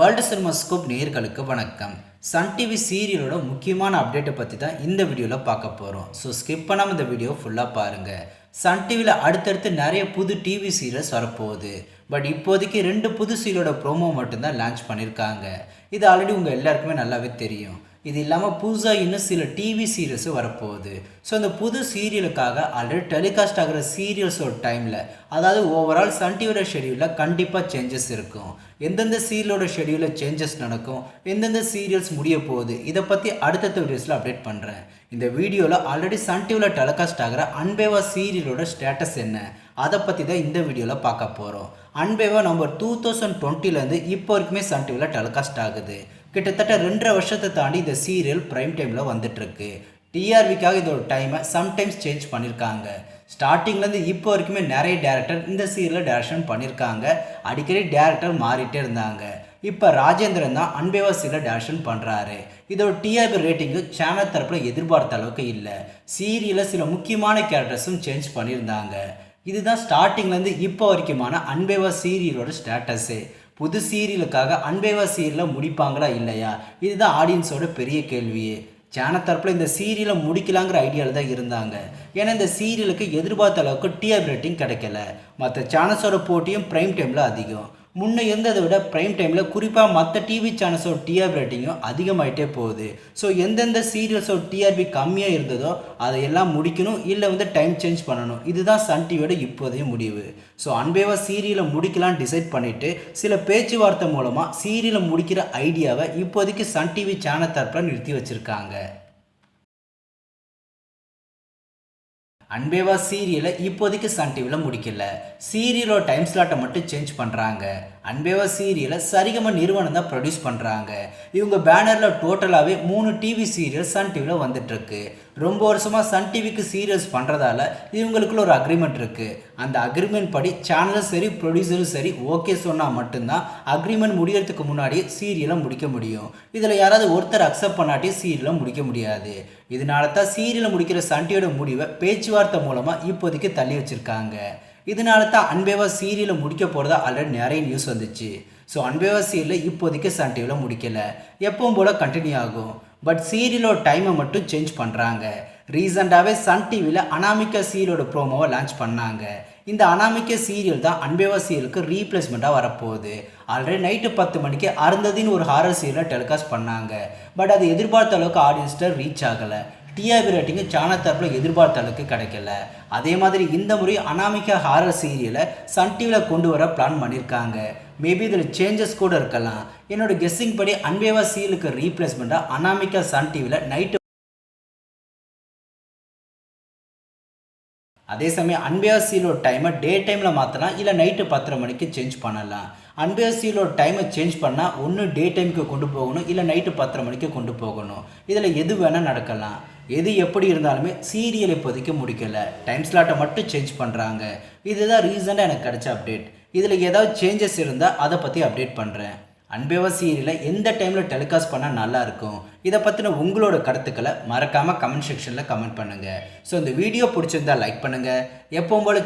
World cinemascope நேயர்களுக்கு வணக்கம். Sun TV சீரியலோட முக்கியமான அப்டேட்டை பற்றி தான் இந்த வீடியோவில் பார்க்க போகிறோம். ஸோ ஸ்கிப் பண்ணாமல் இந்த வீடியோ ஃபுல்லாக பாருங்கள். சன் டிவியில் அடுத்தடுத்து நிறைய புது டிவி சீரியல்ஸ் வரப்போகுது. பட் இப்போதைக்கு 2 புது சீரியலோட ப்ரோமோ மட்டும்தான் லான்ச் பண்ணியிருக்காங்க. இது ஆல்ரெடி உங்கள் எல்லாருக்குமே நல்லாவே தெரியும். இது இல்லாமல் புதுசாக இன்னும் சில டிவி சீரியல்ஸும் வரப்போகுது. ஸோ அந்த புது சீரியலுக்காக ஆல்ரெடி டெலிகாஸ்ட் ஆகிற சீரியல்ஸோட டைமில், அதாவது ஓவரால் சன் டிவியோட ஷெடியூலில் கண்டிப்பாக சேஞ்சஸ் இருக்கும். எந்தெந்த சீரியலோட ஷெடியூலில் சேஞ்சஸ் நடக்கும், எந்தெந்த சீரியல்ஸ் முடிய போகுது, இதை பற்றி அடுத்தடுத்த வீடியோஸில் அப்டேட் பண்ணுறேன். இந்த வீடியோவில் ஆல்ரெடி சன் டிவியில் டெலிகாஸ்ட் ஆகிற அன்பேவா சீரியலோட ஸ்டேட்டஸ் என்ன, அதை பற்றி தான் இந்த வீடியோவில் பார்க்க போகிறோம். அன்பேவா நம்பர் 2020லேருந்து இப்போ வரைக்குமே சன் டிவியில் டெலிகாஸ்ட் ஆகுது. கிட்டத்தட்ட 2.5 வருஷத்தை தாண்டி இந்த சீரியல் ப்ரைம் டைமில் வந்துட்டுருக்கு. டிஆர்விக்காக இதோட டைமை சம்டைம்ஸ் சேஞ்ச் பண்ணியிருக்காங்க. ஸ்டார்டிங்லேருந்து இப்போ வரைக்குமே நிறைய டேரக்டர் இந்த சீரியலில் டைரக்ஷன் பண்ணியிருக்காங்க. அடிக்கடி டேரக்டர் மாறிட்டே இருந்தாங்க. இப்போ ராஜேந்திரன் தான் அன்பேவா சீரியல் டைரக்ஷன் பண்ணுறாரு. இதோட டிஆர்பி ரேட்டிங்கு சேனல் தரப்பில் எதிர்பார்த்த அளவுக்கு இல்லை. சீரியலில் சில முக்கியமான கேரக்டர்ஸும் சேஞ்ச் பண்ணியிருந்தாங்க. இதுதான் ஸ்டார்டிங்லேருந்து இப்போ வரைக்குமான அன்பேவா சீரியலோட ஸ்டேட்டஸு. புது சீரியலுக்காக அன்பேவா சீரியலை முடிப்பாங்களா இல்லையா, இதுதான் ஆடியன்ஸோட பெரிய கேள்வியே. சேனல் தரப்பில் இந்த சீரியலை முடிக்கலாங்கிற ஐடியாவில் தான் இருந்தாங்க. ஏன்னா இந்த சீரியலுக்கு எதிர்பார்த்த அளவுக்கு டிஆர்பி ரேட்டிங் கிடைக்கல. மற்ற சேனல்ஸோட போட்டியும் ப்ரைம் டைமில் அதிகம். முன்னே இருந்ததை விட ப்ரைம் டைமில் குறிப்பாக மற்ற டிவி சேனல்ஸோட டிஆர்பி ரேட்டிங்கும் அதிகமாகிட்டே போகுது. ஸோ எந்தெந்த சீரியல்ஸோட டிஆர்பி கம்மியாக இருந்ததோ அதையெல்லாம் முடிக்கணும், இல்லை டைம் சேஞ்ச் பண்ணணும். இதுதான் சன் டிவியோட இப்போதைய முடிவு. ஸோ அன்பேவா சீரியலை முடிக்கலான்னு டிசைட் பண்ணிவிட்டு சில பேச்சுவார்த்தை மூலமாக சீரியலை முடிக்கிற ஐடியாவை இப்போதைக்கு சன் டிவி சேனல் தரப்பில் நிறுத்தி வச்சுருக்காங்க. அன்பேவா சீரியலை இப்போதைக்கு சன் டிவியில் முடிக்கல. சீரியலோட டைம் ஸ்லாட்டை மட்டும் சேஞ்ச் பண்ணுறாங்க. அன்பேவா சீரியலை சரிகம நிறுவனம் தான் ப்ரொடியூஸ் பண்ணுறாங்க. இவங்க பேனரில் டோட்டலாகவே 3 டிவி சீரியல் சன் டிவியில் வந்துட்டுருக்கு. ரொம்ப வருஷமாக சன் டிவிக்கு சீரியல்ஸ் பண்ணுறதால இவங்களுக்குள்ள ஒரு அக்ரிமெண்ட் இருக்குது. அந்த அக்ரிமெண்ட் படி சேனலும் சரி ப்ரொடியூசரும் சரி ஓகே சொன்னால் மட்டும்தான் அக்ரிமெண்ட் முடியறதுக்கு முன்னாடி சீரியலை முடிக்க முடியும். இதில் யாராவது ஒருத்தர் அக்செப்ட் பண்ணாட்டி சீரியலை முடிக்க முடியாது. இதனால தான் சீரியலை முடிக்கிற சன் டிவியோட முடிவை பேச்சுவார்த்தை மூலமாக இப்போதைக்கு தள்ளி வச்சுருக்காங்க. இதனால தான் அன்பேவா சீரியலை முடிக்க போகிறதா ஆல்ரெடி நிறைய நியூஸ் வந்துச்சு. ஸோ அன்பேவா சீரியலை இப்போதைக்கு சன் டிவியில் முடிக்கலை, எப்பவும் போல் கண்டினியூ ஆகும். பட் சீரியலோட டைமை மட்டும் சேஞ்ச் பண்ணுறாங்க. ரீசெண்டாகவே சன் டிவியில் அனாமிகா சீரியலோட ப்ரோமோவை லான்ச் பண்ணாங்க. இந்த அனாமிகா சீரியல் தான் அன்பேவா சீரியலுக்கு ரீப்ளேஸ்மெண்ட்டாக வரப்போகுது. ஆல்ரெடி நைட்டு 10 மணிக்கு அருந்ததின்னு ஒரு ஹாரர் சீரியலை டெலிகாஸ்ட் பண்ணாங்க. பட் அது எதிர்பார்த்த அளவுக்கு ஆடியன்ஸ்கிட்ட ரீச் ஆகலை. டிஆர்பி ரேட்டிங்கு சேனல் தரப்பில் எதிர்பார்த்த அளவுக்கு கிடைக்கல. அதே மாதிரி இந்த முறை அனாமிகா ஹாரர் சீரியலை சன் டிவியில் கொண்டு வர பிளான் பண்ணியிருக்காங்க. மேபி இதில் சேஞ்சஸ் கூட இருக்கலாம். என்னோட கெஸ்ஸிங் படி அன்பேவா சீரியலுக்கு ரீப்ளேஸ்மெண்ட்டாக அனாமிகா சன் டிவியில் நைட்டு, அதே சமயம் அன்பேவா சீரியலோட டைமை டே டைமில் மாற்றலாம், இல்லை நைட்டு 10:30 மணிக்கு சேஞ்ச் பண்ணலாம். அன்பேவா சீரியலோட டைமை சேஞ்ச் பண்ணால் ஒன்று டே டைமுக்கு கொண்டு போகணும், இல்லை நைட்டு 10:30 மணிக்கு கொண்டு போகணும். இதில் எது வேணால் நடக்கலாம். எது எப்படி இருந்தாலுமே சீரியல் இப்போதைக்கு முடிக்கலை, டைம் ஸ்லாட்டை மட்டும் சேஞ்ச் பண்ணுறாங்க. இதுதான் ரீசெண்டாக எனக்கு கிடைச்ச அப்டேட். இதில் ஏதாவது சேஞ்சஸ் இருந்தால் அதை பற்றி அப்டேட் பண்ணுறேன். அன்பேவா சீரியலை எந்த டைமில் டெலிகாஸ்ட் பண்ணால் நல்லாயிருக்கும், இதை பற்றின உங்களோட கருத்துக்களை மறக்காமல் கமெண்ட் செக்ஷனில் கமெண்ட் பண்ணுங்கள். ஸோ இந்த வீடியோ பிடிச்சிருந்தால் லைக் பண்ணுங்கள். எப்பவும் போல